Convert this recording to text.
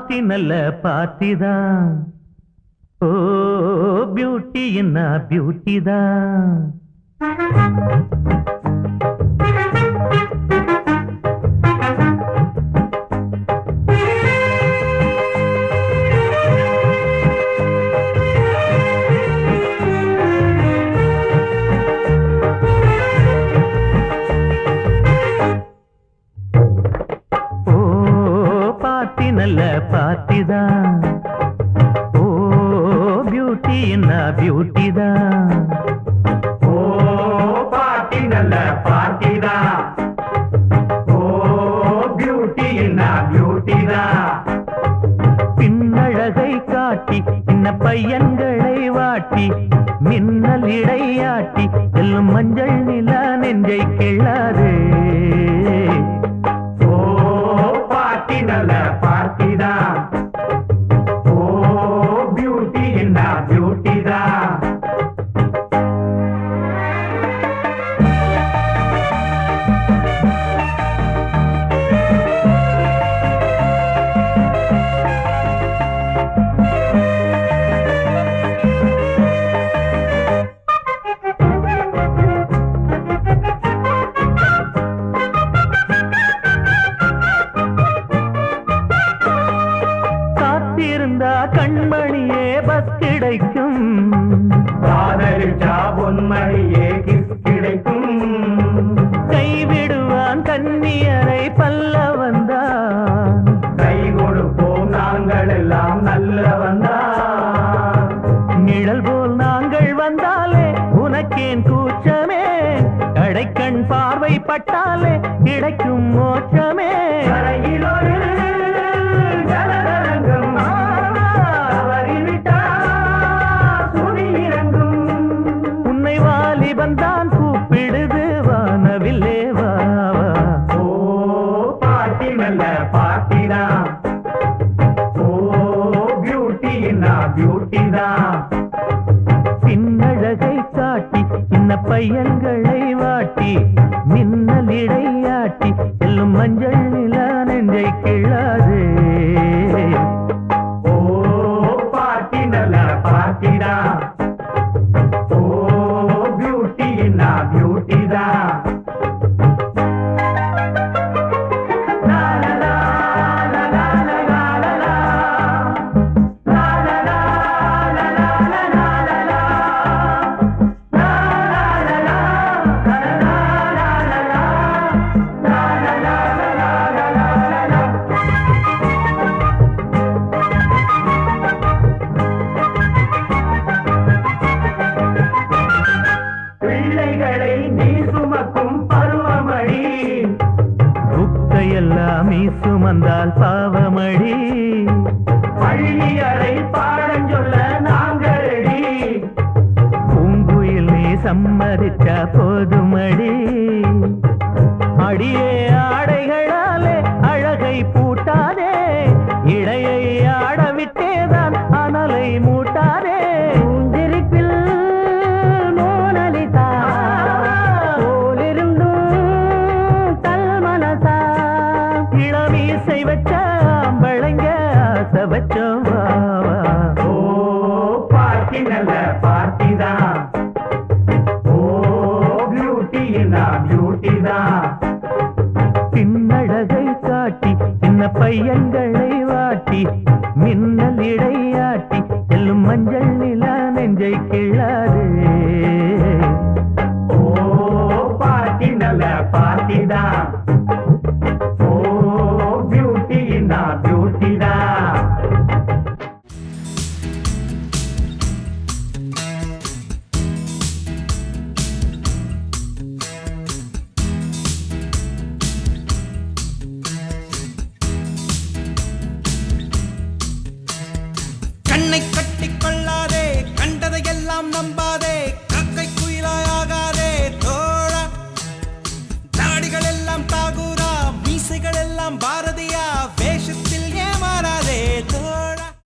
Party நல்ல party தான். ஓ beauty என்ன பியூட்டி தான். நல்ல பார்ட்டி தான். ஓ பியூட்டி என்ன பியூட்டி தான். ஓ பார்ட்டி நல்ல பார்ட்டி தான். ஓ பியூட்டி என்ன பியூட்டி தான். பின்னழகை காட்டி சின்ன பையன்களை வாட்டி மின்னல் இடையாட்டி செல்லும் மஞ்சள் நிலா நெஞ்சை கிள்ளாது. நல்ல பார்ட்டி தான். ஓ பியூட்டி என்ன பியூட்டி தான். கண்மணியே பஸ் கிடைக்கும். காதலிச்சா பொன்மணியே கிஸ் கிடைக்கும். கைவிடுவான் கன்னியரை பல்ல வந்தான். கை கொடுப்போம் நாங்கள் எல்லாம் நல்ல வந்தான். நிழல் போல் நாங்கள் வந்தாலே உனக்கேன் கூச்சமே. கடைக்கண் பார்வை பட்டாலே கிடைக்கும் மோட்சமே. தான் கூப்பிடுது வானவில்லே வா. ஓ பார்ட்டி நல்ல பார்ட்டி தான். ஓ பியூட்டி என்ன பியூட்டி தான். பின்னழகை காட்டி சின்ன பையன்களை வாட்டி மின்னல் இடையாட்டி செல்லும் மஞ்சள் நிலா நெஞ்சை கிள்ளாது. ஓ பார்ட்டி நல்ல பார்ட்டி தான். பியூட்டி தான். நீ சுமக்கும் பருவமடி புக்கையெல்லாம் நீ சுமந்தால் பாவமடி. பள்ளியறை பாடம் சொல்ல நாங்களடி. பூங்குயில் நீ சம்மதிச்சா போதுமடி. அடியே ஆடைகளாலே அழகை பூட்டாதே. இடையை ஆடவிட்டேதான் அனலை மூட்டாதே. ஓ பார்ட்டி நல்ல பார்ட்டி தான். ஓ பியூட்டி என்ன பியூட்டி தான். பின்னழகை காட்டி சின்ன பையன்களை வாட்டி மின்னல் இடையாட்டி செல்லும் மஞ்சள் நிலா நெஞ்சை கிள்ளாது.